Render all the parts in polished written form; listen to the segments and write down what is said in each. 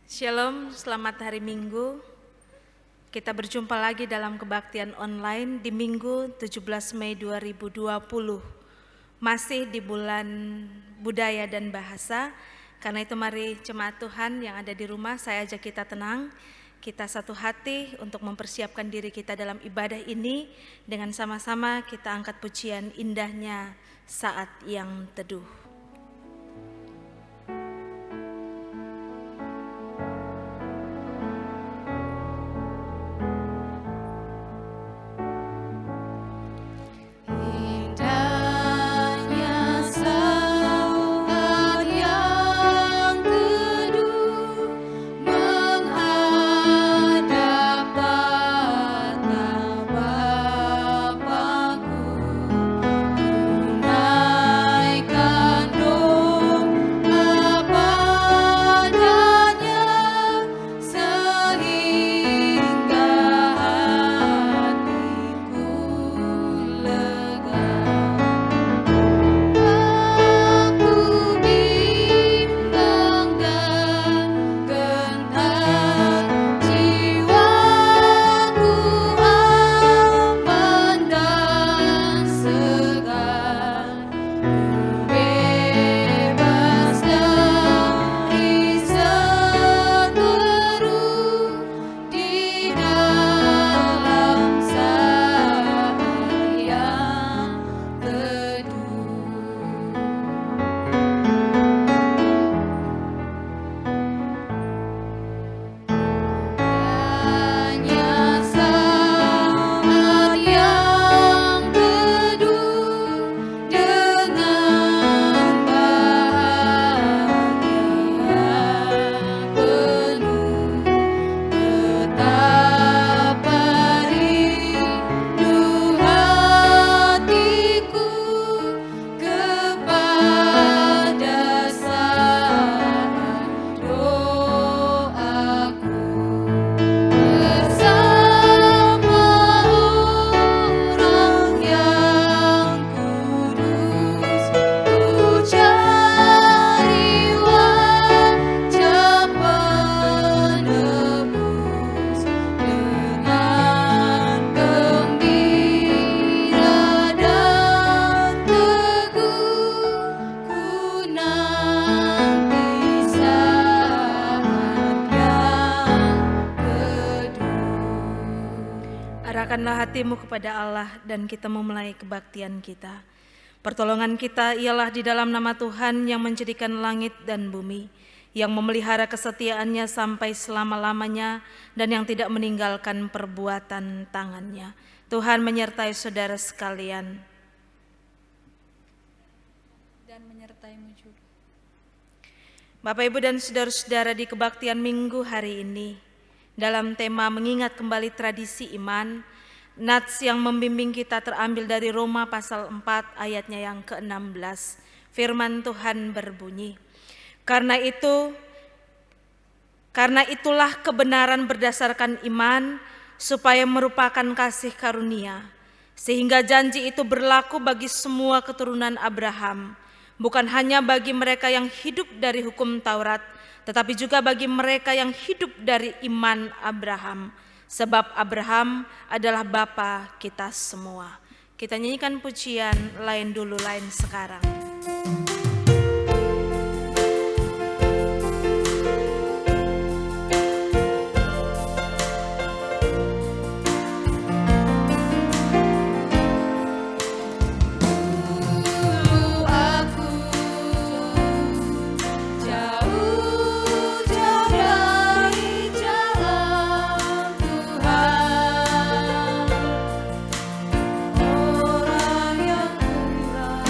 Shalom, selamat hari Minggu. Kita berjumpa lagi dalam kebaktian online di Minggu 17 Mei 2020. Masih di bulan budaya dan bahasa. Karena itu mari jemaat Tuhan yang ada di rumah, saya ajak kita tenang. Kita satu hati untuk mempersiapkan diri kita dalam ibadah ini. Dengan sama-sama kita angkat pujian indahnya saat yang teduh. Arahkanlah hatimu kepada Allah dan kita memulai kebaktian kita. Pertolongan kita ialah di dalam nama Tuhan yang menjadikan langit dan bumi, yang memelihara kesetiaannya sampai selama-lamanya dan yang tidak meninggalkan perbuatan tangannya. Tuhan menyertai saudara sekalian. Dan menyertaimu juga. Bapak, Ibu, dan saudara-saudara, di kebaktian Minggu hari ini, dalam tema mengingat kembali tradisi iman, nats yang membimbing kita terambil dari Roma pasal 4 ayatnya yang ke-16. Firman Tuhan berbunyi, Karena itulah kebenaran berdasarkan iman, supaya merupakan kasih karunia, sehingga janji itu berlaku bagi semua keturunan Abraham, bukan hanya bagi mereka yang hidup dari hukum Taurat, tetapi juga bagi mereka yang hidup dari iman Abraham. Sebab Abraham adalah bapa kita semua. Kita nyanyikan pujian Lain Dulu Lain Sekarang. Orang yang kurang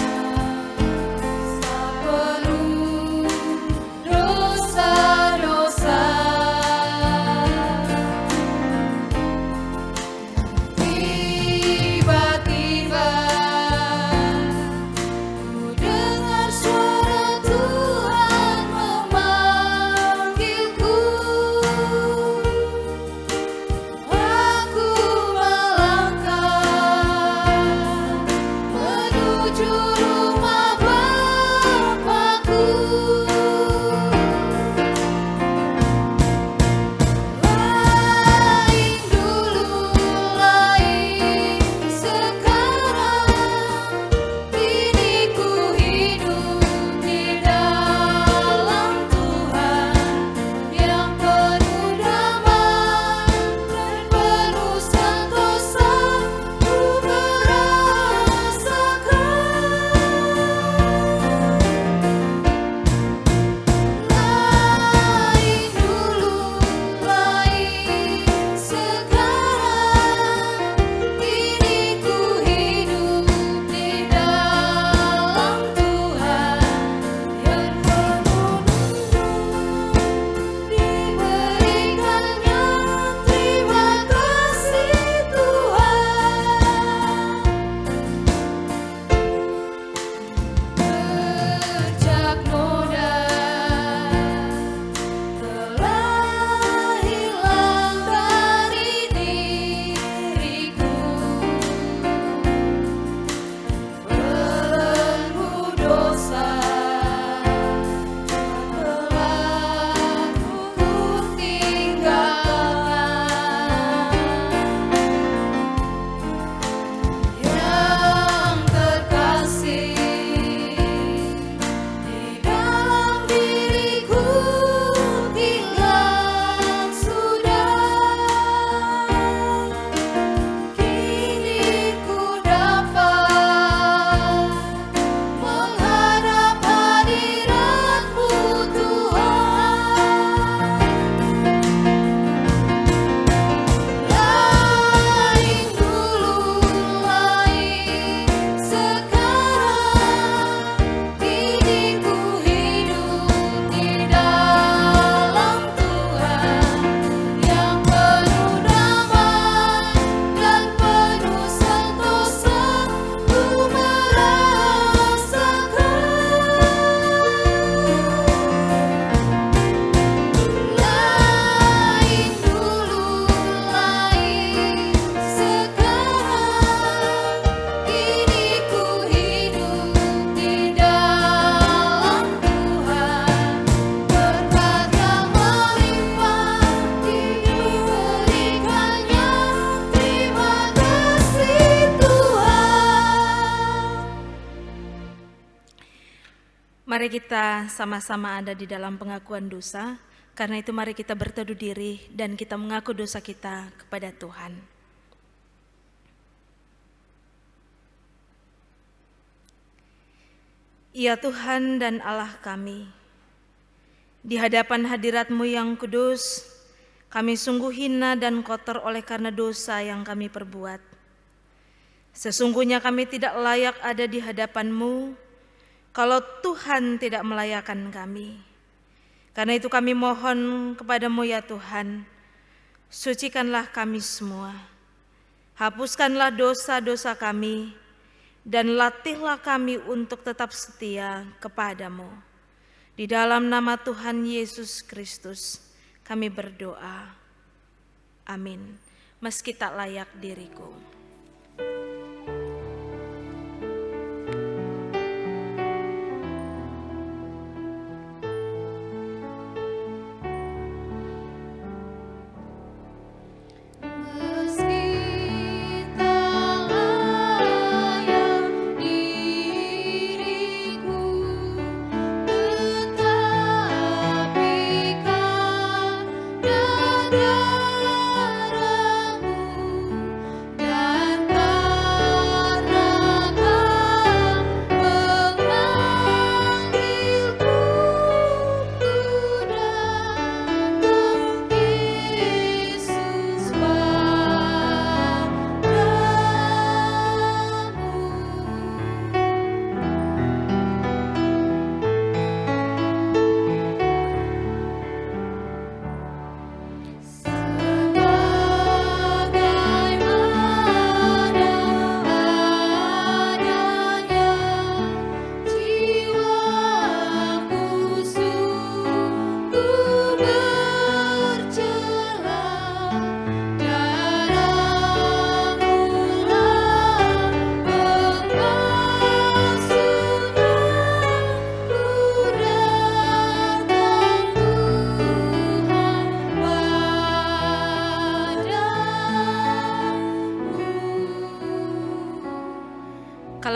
Mari kita sama-sama ada di dalam pengakuan dosa. Karena itu mari kita berteduh diri dan kita mengaku dosa kita kepada Tuhan. Ya Tuhan dan Allah kami, di hadapan hadirat-Mu yang kudus, kami sungguh hina dan kotor oleh karena dosa yang kami perbuat. Sesungguhnya kami tidak layak ada di hadapan-Mu kalau Tuhan tidak melayakkan kami. Karena itu kami mohon kepada-Mu ya Tuhan, sucikanlah kami semua. Hapuskanlah dosa-dosa kami dan latihlah kami untuk tetap setia kepada-Mu. Di dalam nama Tuhan Yesus Kristus kami berdoa. Amin. Meski tak layak diriku.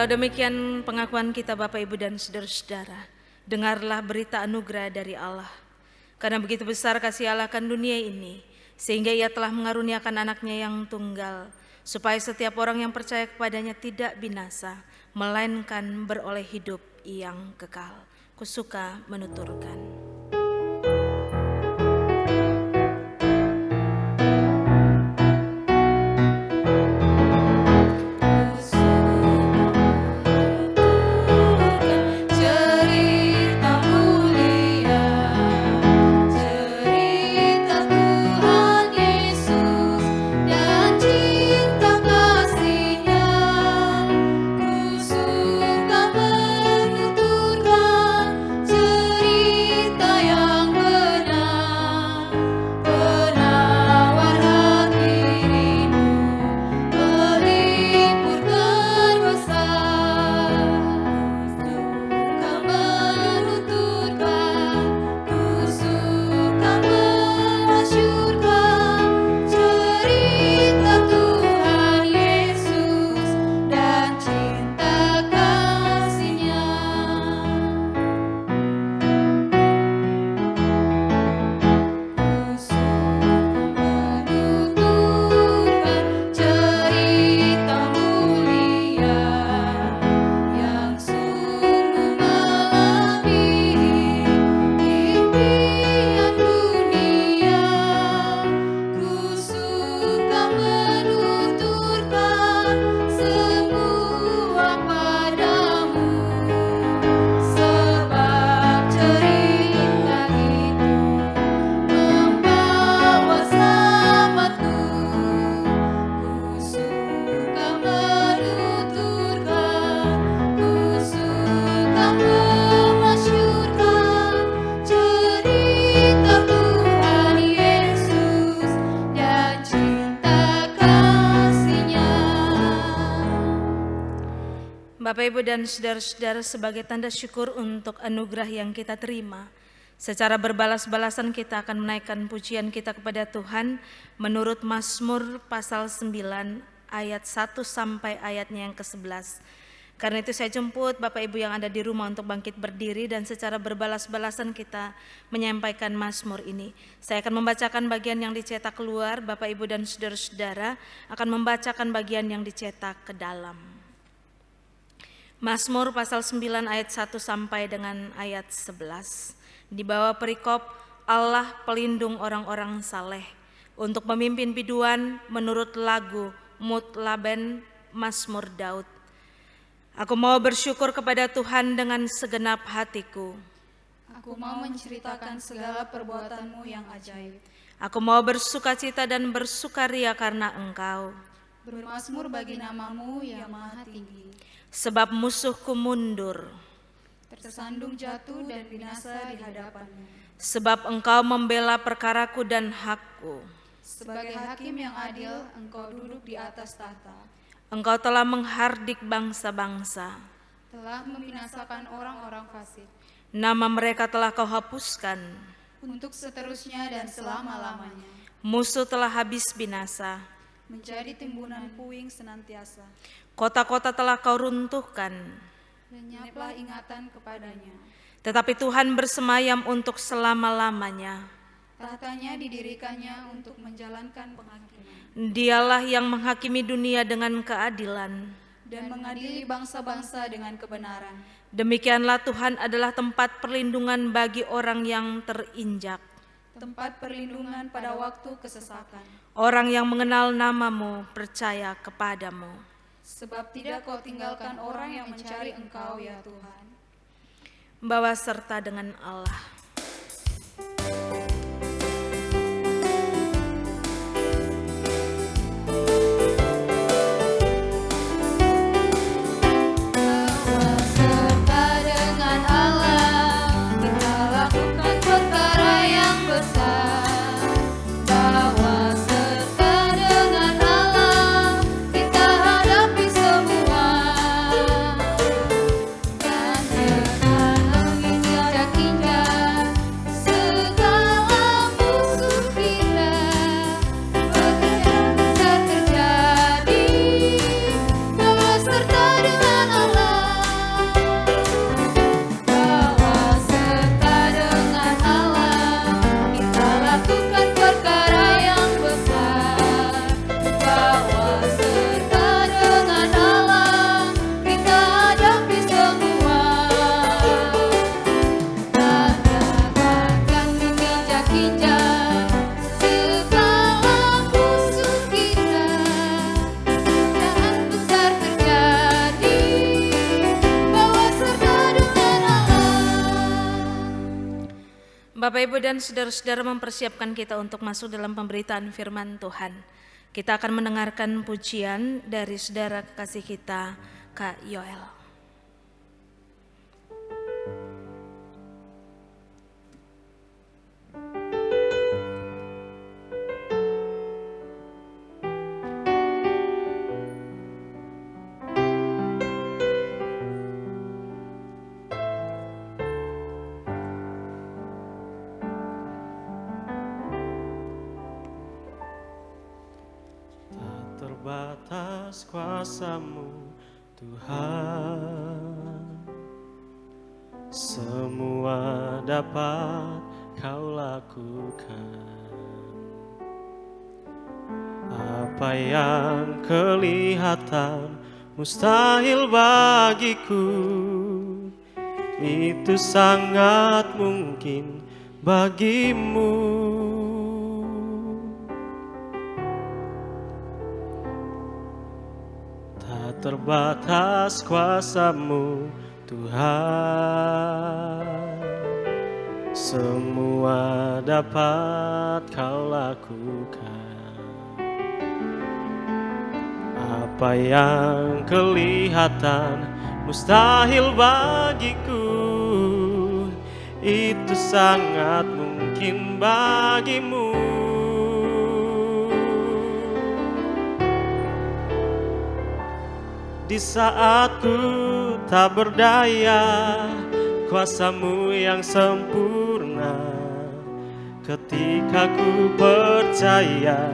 Kalau demikian pengakuan kita Bapak Ibu dan saudara-saudara, dengarlah berita anugerah dari Allah. Karena begitu besar kasih Allah akan dunia ini, sehingga Ia telah mengaruniakan anaknya yang tunggal, supaya setiap orang yang percaya kepadanya tidak binasa, melainkan beroleh hidup yang kekal. Kusuka menuturkan. Bapak Ibu dan saudara-saudara, sebagai tanda syukur untuk anugerah yang kita terima, secara berbalas-balasan kita akan menaikkan pujian kita kepada Tuhan menurut Mazmur pasal 9 ayat 1 sampai ayatnya yang ke-11. Karena itu saya jemput Bapak Ibu yang ada di rumah untuk bangkit berdiri dan secara berbalas-balasan kita menyampaikan mazmur ini. Saya akan membacakan bagian yang dicetak keluar, Bapak Ibu dan saudara-saudara akan membacakan bagian yang dicetak ke dalam. Mazmur pasal 9 ayat 1 sampai dengan ayat 11. Di bawah perikop Allah pelindung orang-orang saleh, untuk memimpin biduan menurut lagu Mutlaben Mazmur Daud. Aku mau bersyukur kepada Tuhan dengan segenap hatiku. Aku mau menceritakan segala perbuatan-Mu yang ajaib. Aku mau bersukacita dan bersukaria karena Engkau. Bermazmur bagi nama-Mu yang maha tinggi. Sebab musuhku mundur. Tersandung jatuh dan binasa di hadapan-Mu. Sebab Engkau membela perkaraku dan hakku. Sebagai hakim yang adil, Engkau duduk di atas tahta. Engkau telah menghardik bangsa-bangsa. Telah membinasakan orang-orang fasik. Nama mereka telah Kau hapuskan. Untuk seterusnya dan selama-lamanya. Musuh telah habis binasa. Menjadi timbunan puing senantiasa. Kota-kota telah Kau runtuhkan. Lenyaplah ingatan kepadanya. Tetapi Tuhan bersemayam untuk selama-lamanya. Tahtanya didirikannya untuk menjalankan penghakiman. Dialah yang menghakimi dunia dengan keadilan. Dan mengadili bangsa-bangsa dengan kebenaran. Demikianlah Tuhan adalah tempat perlindungan bagi orang yang terinjak. Tempat perlindungan pada waktu kesesakan. Orang yang mengenal nama-Mu percaya kepadamu. Sebab tidak Kau tinggalkan orang yang mencari Engkau ya Tuhan. Bawa serta dengan Allah. Bapak Ibu dan saudara-saudara mempersiapkan kita untuk masuk dalam pemberitaan firman Tuhan. Kita akan mendengarkan pujian dari saudara kekasih kita, Kak Yoel. Terbatas kuasa-Mu Tuhan, semua dapat Kau lakukan. Apa yang kelihatan mustahil bagiku, itu sangat mungkin bagimu. Terbatas kuasa-Mu Tuhan, semua dapat Kau lakukan. Apa yang kelihatan mustahil bagiku, itu sangat mungkin bagimu. Di saat ku tak berdaya, kuasa-Mu yang sempurna. Ketika ku percaya,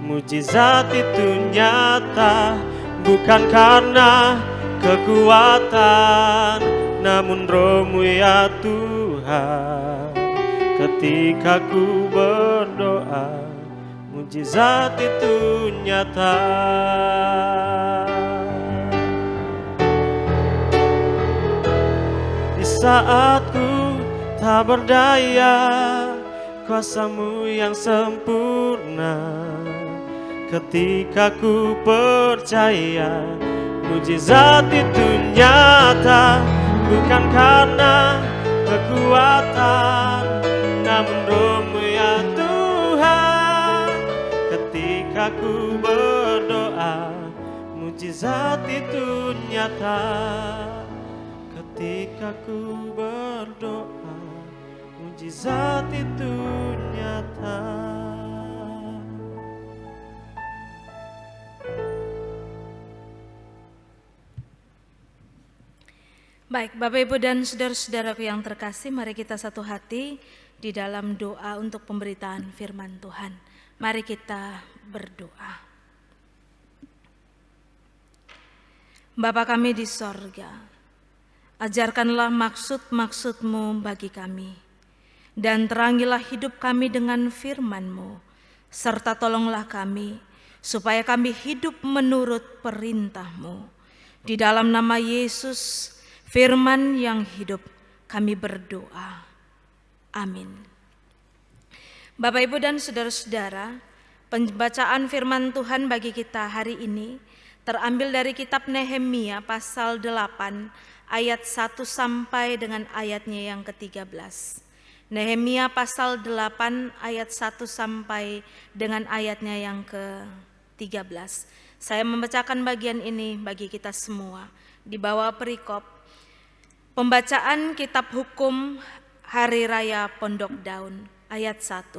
mujizat itu nyata. Bukan karena kekuatan, namun Roh-Mu ya Tuhan. Ketika ku berdoa, mujizat itu nyata. Di saat ku tak berdaya, kuasa-Mu yang sempurna. Ketika ku percaya, mujizat itu nyata. Bukan karena kekuatan, namun Roh-Mu ya Tuhan. Ketika ku berdoa, mujizat itu nyata. Ketika ku berdoa, mujizat itu nyata. Baik, Bapak, Ibu, dan saudara-saudaraku yang terkasih, mari kita satu hati di dalam doa untuk pemberitaan firman Tuhan. Mari kita berdoa. Bapa kami di sorga, ajarkanlah maksud-maksud-Mu bagi kami, dan terangilah hidup kami dengan firman-Mu, serta tolonglah kami, supaya kami hidup menurut perintah-Mu. Di dalam nama Yesus, Firman yang hidup, kami berdoa. Amin. Bapak, Ibu, dan saudara-saudara, pembacaan firman Tuhan bagi kita hari ini terambil dari kitab Nehemia pasal 8 ayat 1 sampai dengan ayatnya yang ke-13. Nehemia pasal 8 ayat 1 sampai dengan ayatnya yang ke-13. Saya membacakan bagian ini bagi kita semua di bawah perikop pembacaan kitab hukum Hari Raya Pondok Daun ayat 1.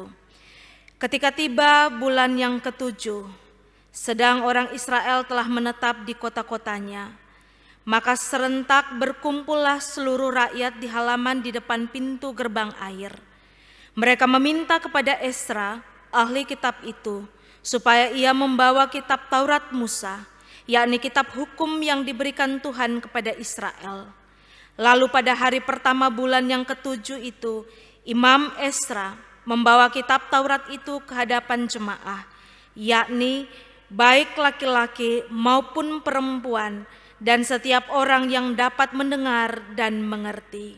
Ketika tiba bulan yang ke-7, sedang orang Israel telah menetap di kota-kotanya, maka serentak berkumpullah seluruh rakyat di halaman di depan pintu gerbang air. Mereka meminta kepada Esra, ahli kitab itu, supaya ia membawa kitab Taurat Musa, yakni kitab hukum yang diberikan Tuhan kepada Israel. Lalu pada hari pertama bulan yang ke-7 itu, Imam Esra membawa kitab Taurat itu ke hadapan jemaah, yakni baik laki-laki maupun perempuan, dan setiap orang yang dapat mendengar dan mengerti.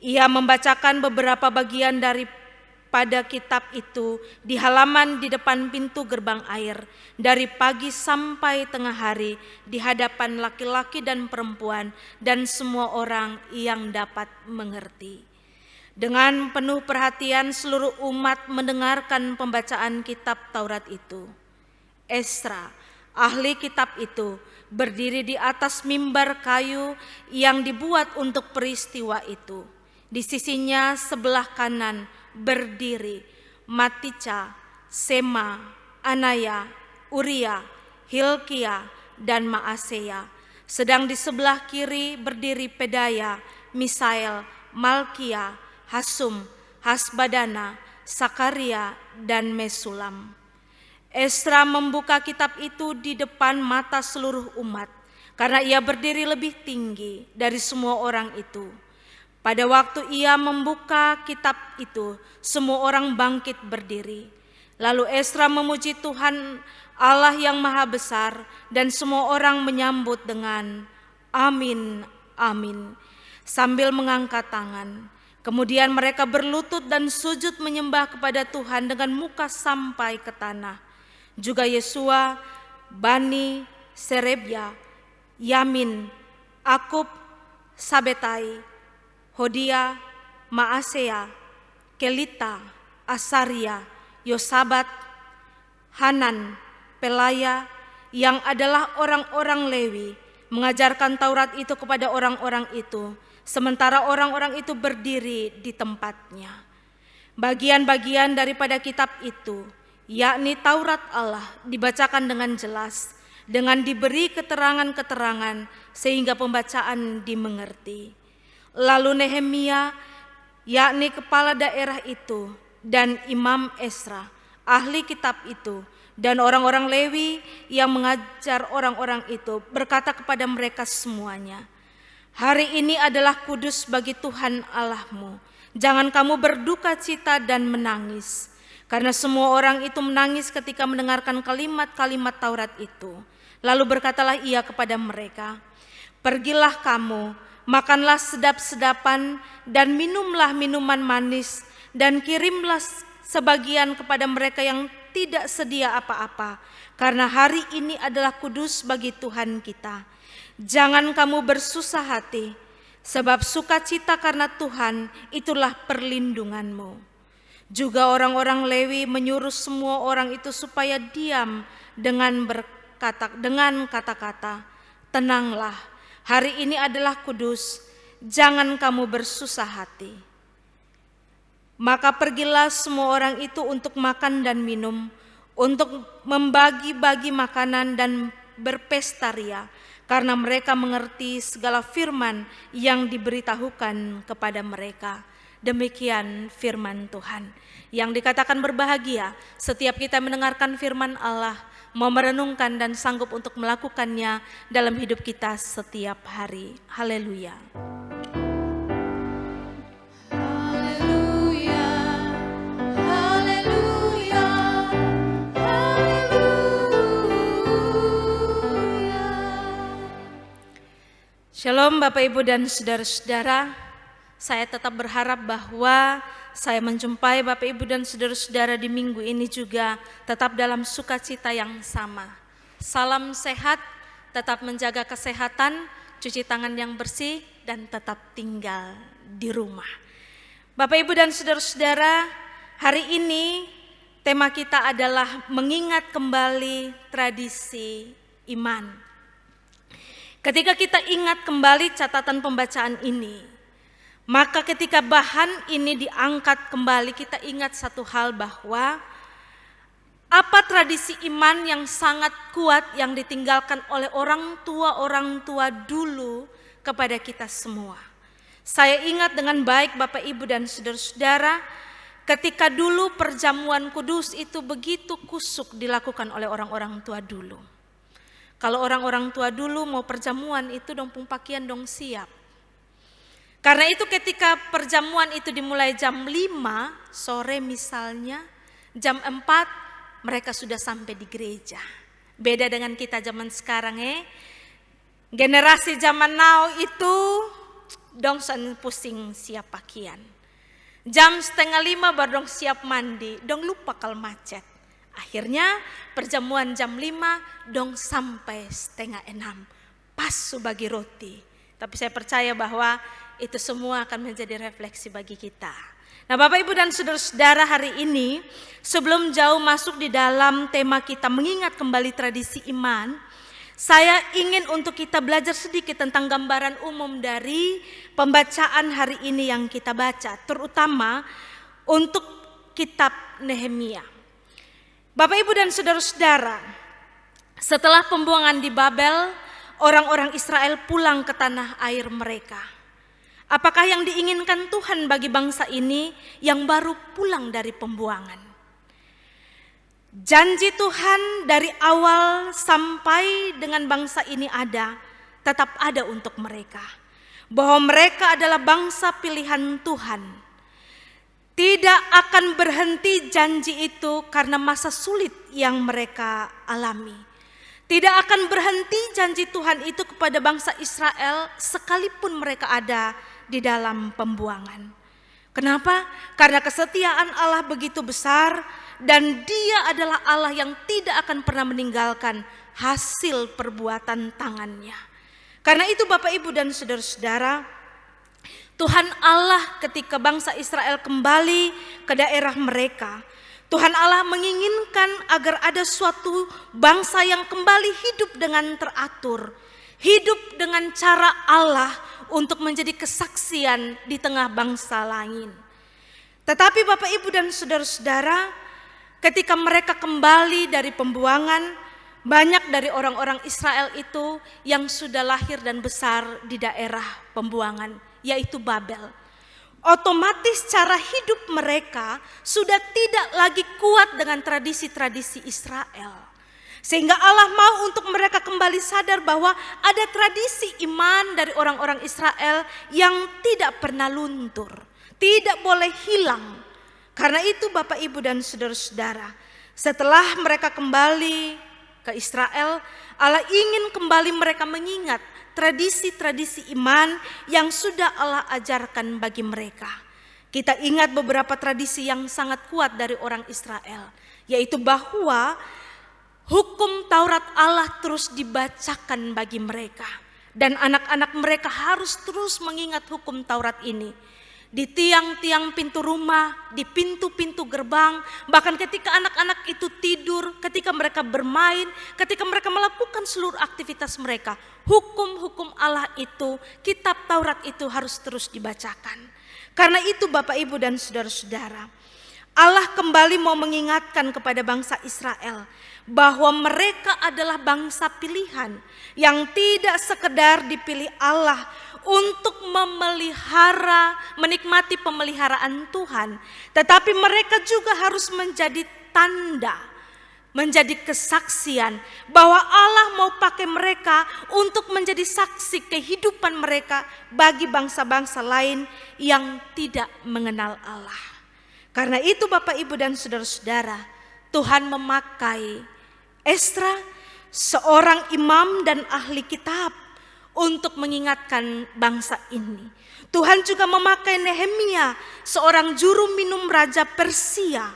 Ia membacakan beberapa bagian daripada kitab itu di halaman di depan pintu gerbang air, dari pagi sampai tengah hari di hadapan laki-laki dan perempuan dan semua orang yang dapat mengerti. Dengan penuh perhatian seluruh umat mendengarkan pembacaan kitab Taurat itu. Esra, ahli kitab itu, berdiri di atas mimbar kayu yang dibuat untuk peristiwa itu. Di sisinya sebelah kanan berdiri Matica, Sema, Anaya, Uria, Hilkia, dan Maaseya. Sedang di sebelah kiri berdiri Pedaya, Misael, Malkia, Hasum, Hasbadana, Sakaria, dan Mesulam. Esra membuka kitab itu di depan mata seluruh umat, karena ia berdiri lebih tinggi dari semua orang itu. Pada waktu ia membuka kitab itu, semua orang bangkit berdiri. Lalu Esra memuji Tuhan Allah yang Maha Besar, dan semua orang menyambut dengan amin, amin, sambil mengangkat tangan. Kemudian mereka berlutut dan sujud menyembah kepada Tuhan dengan muka sampai ke tanah. Juga Yesua, Bani, Serebya, Yamin, Akub, Sabetai, Hodia, Maaseya, Kelita, Asaria, Yosabat, Hanan, Pelaya, yang adalah orang-orang Lewi, mengajarkan Taurat itu kepada orang-orang itu, sementara orang-orang itu berdiri di tempatnya. Bagian-bagian daripada kitab itu, yakni Taurat Allah, dibacakan dengan jelas, dengan diberi keterangan-keterangan sehingga pembacaan dimengerti. Lalu Nehemia, yakni kepala daerah itu, dan Imam Esra, ahli kitab itu, dan orang-orang Lewi yang mengajar orang-orang itu berkata kepada mereka semuanya, "Hari ini adalah kudus bagi Tuhan Allahmu. Jangan kamu berduka cita dan menangis." Karena semua orang itu menangis ketika mendengarkan kalimat-kalimat Taurat itu. Lalu berkatalah ia kepada mereka, "Pergilah kamu, makanlah sedap-sedapan dan minumlah minuman manis, dan kirimlah sebagian kepada mereka yang tidak sedia apa-apa, karena hari ini adalah kudus bagi Tuhan kita. Jangan kamu bersusah hati, sebab sukacita karena Tuhan itulah perlindunganmu." Juga orang-orang Lewi menyuruh semua orang itu supaya diam dengan kata-kata, "Tenanglah, hari ini adalah kudus, jangan kamu bersusah hati." Maka pergilah semua orang itu untuk makan dan minum, untuk membagi-bagi makanan dan berpesta ria, karena mereka mengerti segala firman yang diberitahukan kepada mereka. Demikian firman Tuhan. Yang dikatakan berbahagia setiap kita mendengarkan firman Allah, mau merenungkan dan sanggup untuk melakukannya dalam hidup kita setiap hari. Haleluya. Shalom Bapak Ibu dan saudara-saudara, saya tetap berharap bahwa saya menjumpai Bapak Ibu dan saudara-saudara di minggu ini juga tetap dalam sukacita yang sama. Salam sehat, tetap menjaga kesehatan, cuci tangan yang bersih, dan tetap tinggal di rumah. Bapak Ibu dan saudara-saudara, hari ini tema kita adalah mengingat kembali tradisi iman. Ketika kita ingat kembali catatan pembacaan ini, maka ketika bahan ini diangkat kembali, kita ingat satu hal bahwa apa tradisi iman yang sangat kuat yang ditinggalkan oleh orang tua dulu kepada kita semua. Saya ingat dengan baik Bapak Ibu dan saudara-saudara, ketika dulu perjamuan kudus itu begitu kusuk dilakukan oleh orang-orang tua dulu. Kalau orang-orang tua dulu mau perjamuan itu dong pakaian dong siap. Karena itu ketika perjamuan itu dimulai jam 5 sore misalnya, jam 4 mereka sudah sampai di gereja. Beda dengan kita zaman sekarang generasi zaman now itu dong pusing siap pakaian. Jam 4:30 baru dong siap mandi, dong lupa kalau macet. Akhirnya perjamuan jam 5 dong sampai 5:30 pas subagi roti. Tapi saya percaya bahwa itu semua akan menjadi refleksi bagi kita. Nah Bapak Ibu dan saudara-saudara, hari ini sebelum jauh masuk di dalam tema kita mengingat kembali tradisi iman, saya ingin untuk kita belajar sedikit tentang gambaran umum dari pembacaan hari ini yang kita baca, terutama untuk kitab Nehemia. Bapak Ibu dan saudara-saudara, setelah pembuangan di Babel, orang-orang Israel pulang ke tanah air mereka. Apakah yang diinginkan Tuhan bagi bangsa ini yang baru pulang dari pembuangan? Janji Tuhan dari awal sampai dengan bangsa ini tetap ada untuk mereka. Bahwa mereka adalah bangsa pilihan Tuhan. Tidak akan berhenti janji itu karena masa sulit yang mereka alami. Tidak akan berhenti janji Tuhan itu kepada bangsa Israel sekalipun mereka ada di dalam pembuangan. Kenapa? Karena kesetiaan Allah begitu besar dan Dia adalah Allah yang tidak akan pernah meninggalkan hasil perbuatan tangannya. Karena itu Bapak Ibu dan saudara-saudara, Tuhan Allah ketika bangsa Israel kembali ke daerah mereka, Tuhan Allah menginginkan agar ada suatu bangsa yang kembali hidup dengan teratur, hidup dengan cara Allah untuk menjadi kesaksian di tengah bangsa lain. Tetapi Bapak Ibu dan saudara-saudara, ketika mereka kembali dari pembuangan, banyak dari orang-orang Israel itu yang sudah lahir dan besar di daerah pembuangan, yaitu Babel. Otomatis cara hidup mereka sudah tidak lagi kuat dengan tradisi-tradisi Israel. Sehingga Allah mau untuk mereka kembali sadar bahwa ada tradisi iman dari orang-orang Israel yang tidak pernah luntur, tidak boleh hilang. Karena itu Bapak, Ibu, dan saudara-saudara, setelah mereka kembali ke Israel, Allah ingin kembali mereka mengingat tradisi-tradisi iman yang sudah Allah ajarkan bagi mereka. Kita ingat beberapa tradisi yang sangat kuat dari orang Israel, yaitu bahwa hukum Taurat Allah terus dibacakan bagi mereka. Dan anak-anak mereka harus terus mengingat hukum Taurat ini. Di tiang-tiang pintu rumah, di pintu-pintu gerbang, bahkan ketika anak-anak itu tidur, ketika mereka bermain, ketika mereka melakukan seluruh aktivitas mereka, hukum-hukum Allah itu, kitab Taurat itu harus terus dibacakan. Karena itu Bapak, Ibu, dan saudara-saudara, Allah kembali mau mengingatkan kepada bangsa Israel bahwa mereka adalah bangsa pilihan yang tidak sekedar dipilih Allah untuk memelihara, menikmati pemeliharaan Tuhan, tetapi mereka juga harus menjadi tanda, menjadi kesaksian bahwa Allah mau pakai mereka untuk menjadi saksi kehidupan mereka bagi bangsa-bangsa lain yang tidak mengenal Allah. Karena itu Bapak, Ibu, dan saudara-saudara, Tuhan memakai Esra, seorang imam dan ahli kitab, untuk mengingatkan bangsa ini. Tuhan juga memakai Nehemia, seorang juru minum raja Persia,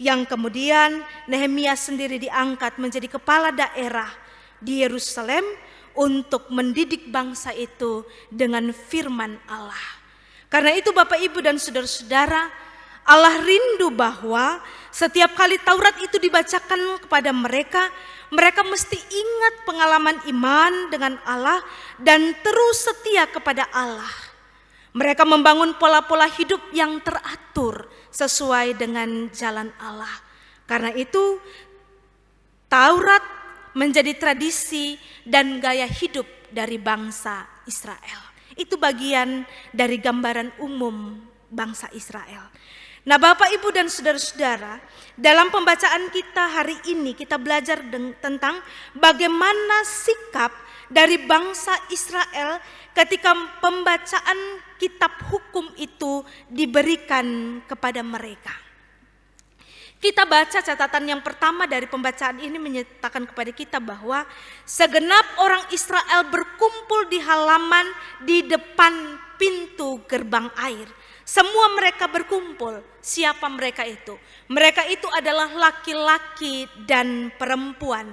yang kemudian Nehemia sendiri diangkat menjadi kepala daerah di Yerusalem untuk mendidik bangsa itu dengan firman Allah. Karena itu Bapak, Ibu, dan saudara-saudara, Allah rindu bahwa setiap kali Taurat itu dibacakan kepada mereka, mereka mesti ingat pengalaman iman dengan Allah dan terus setia kepada Allah. Mereka membangun pola-pola hidup yang teratur sesuai dengan jalan Allah. Karena itu Taurat menjadi tradisi dan gaya hidup dari bangsa Israel. Itu bagian dari gambaran umum bangsa Israel. Nah Bapak, Ibu, dan saudara-saudara, dalam pembacaan kita hari ini kita belajar tentang bagaimana sikap dari bangsa Israel ketika pembacaan kitab hukum itu diberikan kepada mereka. Kita baca catatan yang pertama dari pembacaan ini menyatakan kepada kita bahwa segenap orang Israel berkumpul di halaman di depan pintu gerbang air. Semua mereka berkumpul. Siapa mereka itu? Mereka itu adalah laki-laki dan perempuan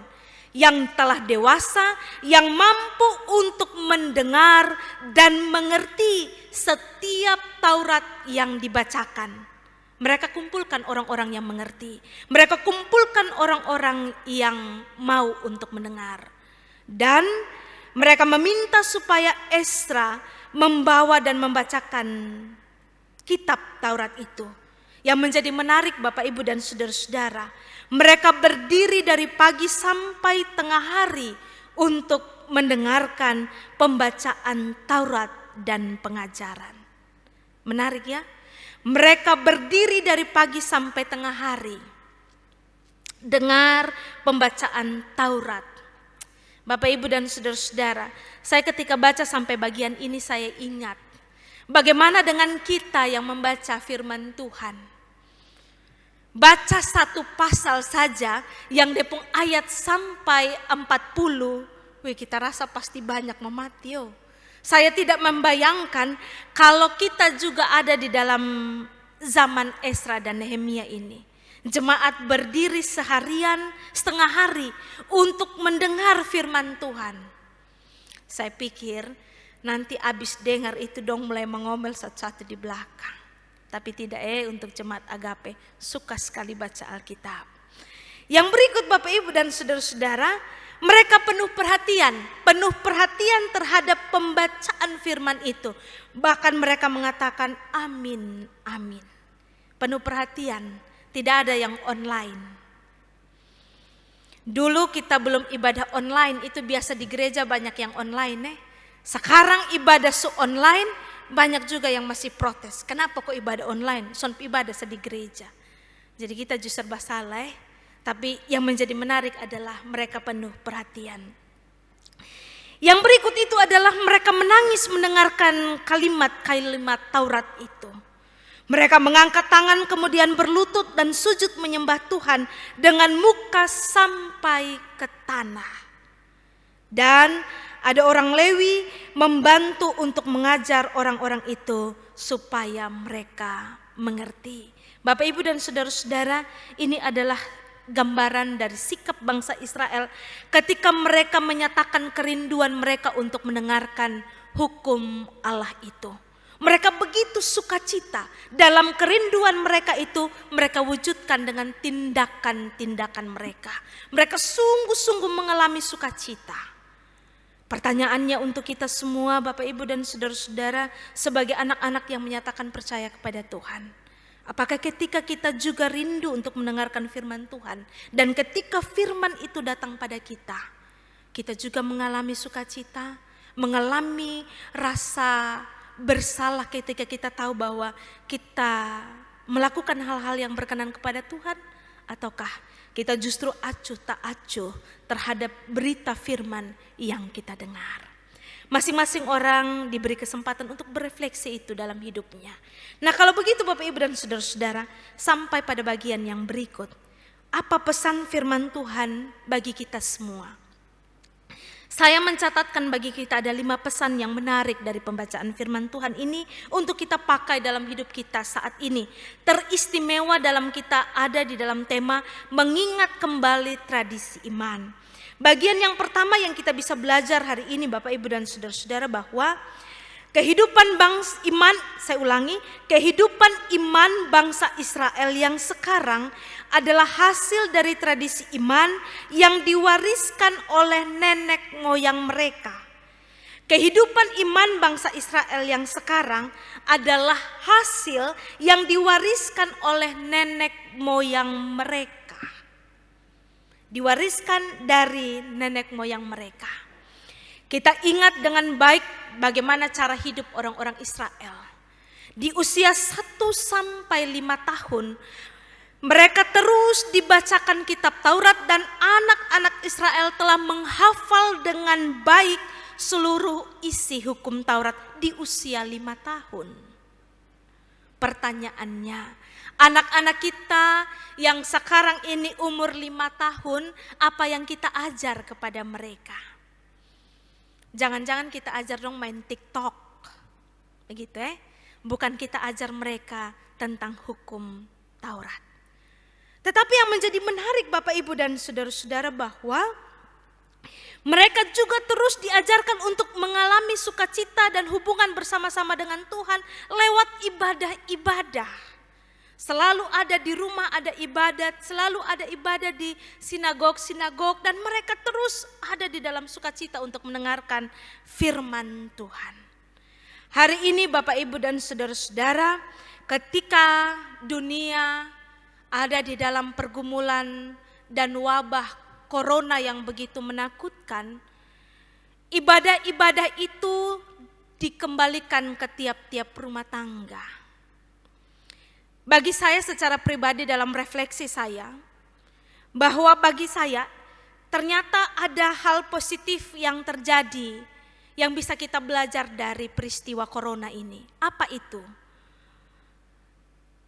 yang telah dewasa, yang mampu untuk mendengar dan mengerti setiap Taurat yang dibacakan. Mereka kumpulkan orang-orang yang mengerti. Mereka kumpulkan orang-orang yang mau untuk mendengar. Dan mereka meminta supaya Esra membawa dan membacakan kitab Taurat itu. Yang menjadi menarik Bapak, Ibu, dan saudara-saudara, mereka berdiri dari pagi sampai tengah hari untuk mendengarkan pembacaan Taurat dan pengajaran. Menarik ya? Mereka berdiri dari pagi sampai tengah hari dengar pembacaan Taurat. Bapak, Ibu, dan saudara-saudara, saya ketika baca sampai bagian ini saya ingat bagaimana dengan kita yang membaca firman Tuhan. Baca satu pasal saja yang depung ayat sampai 40, kita rasa pasti banyak memati. Saya tidak membayangkan kalau kita juga ada di dalam zaman Esra dan Nehemia ini. Jemaat berdiri seharian, setengah hari untuk mendengar firman Tuhan. Saya pikir nanti habis dengar itu dong mulai mengomel satu-satu di belakang. Tapi tidak untuk jemaat Agape, suka sekali baca Alkitab. Yang berikut Bapak, Ibu, dan saudara-saudara, mereka penuh perhatian terhadap pembacaan firman itu. Bahkan mereka mengatakan amin, amin. Penuh perhatian, tidak ada yang online. Dulu kita belum ibadah online, itu biasa di gereja banyak yang online. Sekarang ibadah online, banyak juga yang masih protes. Kenapa kok ibadah online? Son ibadah di gereja. Jadi kita justru serba salah. Tapi yang menjadi menarik adalah mereka penuh perhatian. Yang berikut itu adalah mereka menangis mendengarkan kalimat-kalimat Taurat itu. Mereka mengangkat tangan kemudian berlutut dan sujud menyembah Tuhan dengan muka sampai ke tanah. Dan ada orang Lewi membantu untuk mengajar orang-orang itu supaya mereka mengerti. Bapak, Ibu, dan saudara-saudara, ini adalah gambaran dari sikap bangsa Israel ketika mereka menyatakan kerinduan mereka untuk mendengarkan hukum Allah itu. Mereka begitu sukacita dalam kerinduan mereka itu, mereka wujudkan dengan tindakan-tindakan mereka. Mereka sungguh-sungguh mengalami sukacita. Pertanyaannya untuk kita semua, Bapak, Ibu, dan saudara-saudara, sebagai anak-anak yang menyatakan percaya kepada Tuhan, apakah ketika kita juga rindu untuk mendengarkan firman Tuhan, dan ketika firman itu datang pada kita, kita juga mengalami sukacita, mengalami rasa bersalah ketika kita tahu bahwa kita melakukan hal-hal yang berkenan kepada Tuhan, ataukah kita justru acuh tak acuh terhadap berita firman yang kita dengar. Masing-masing orang diberi kesempatan untuk berefleksi itu dalam hidupnya. Nah, kalau begitu Bapak, Ibu, dan saudara-saudara, sampai pada bagian yang berikut. Apa pesan firman Tuhan bagi kita semua? Saya mencatatkan bagi kita ada 5 pesan yang menarik dari pembacaan firman Tuhan ini untuk kita pakai dalam hidup kita saat ini. Teristimewa dalam kita ada di dalam tema mengingat kembali tradisi iman. Bagian yang pertama yang kita bisa belajar hari ini Bapak, Ibu, dan saudara-saudara, bahwa kehidupan bangsa iman, saya ulangi, kehidupan iman bangsa Israel yang sekarang adalah hasil dari tradisi iman yang diwariskan oleh nenek moyang mereka. Kehidupan iman bangsa Israel yang sekarang adalah hasil yang diwariskan oleh nenek moyang mereka. Diwariskan dari nenek moyang mereka. Kita ingat dengan baik bagaimana cara hidup orang-orang Israel. Di usia 1 sampai 5 tahun, mereka terus dibacakan kitab Taurat dan anak-anak Israel telah menghafal dengan baik seluruh isi hukum Taurat di usia 5 tahun. Pertanyaannya, anak-anak kita yang sekarang ini umur 5 tahun, apa yang kita ajar kepada mereka? Jangan-jangan kita ajar dong main TikTok, begitu ya? Bukan kita ajar mereka tentang hukum Taurat. Tetapi yang menjadi menarik Bapak, Ibu, dan saudara-saudara, bahwa mereka juga terus diajarkan untuk mengalami sukacita dan hubungan bersama-sama dengan Tuhan lewat ibadah-ibadah. Selalu ada di rumah ada ibadat, selalu ada ibadah di sinagog-sinagog, dan mereka terus ada di dalam sukacita untuk mendengarkan firman Tuhan. Hari ini Bapak, Ibu, dan saudara-saudara, ketika dunia ada di dalam pergumulan dan wabah corona yang begitu menakutkan, ibadah-ibadah itu dikembalikan ke tiap-tiap rumah tangga. Bagi saya secara pribadi dalam refleksi saya, bahwa bagi saya ternyata ada hal positif yang terjadi yang bisa kita belajar dari peristiwa corona ini. Apa itu?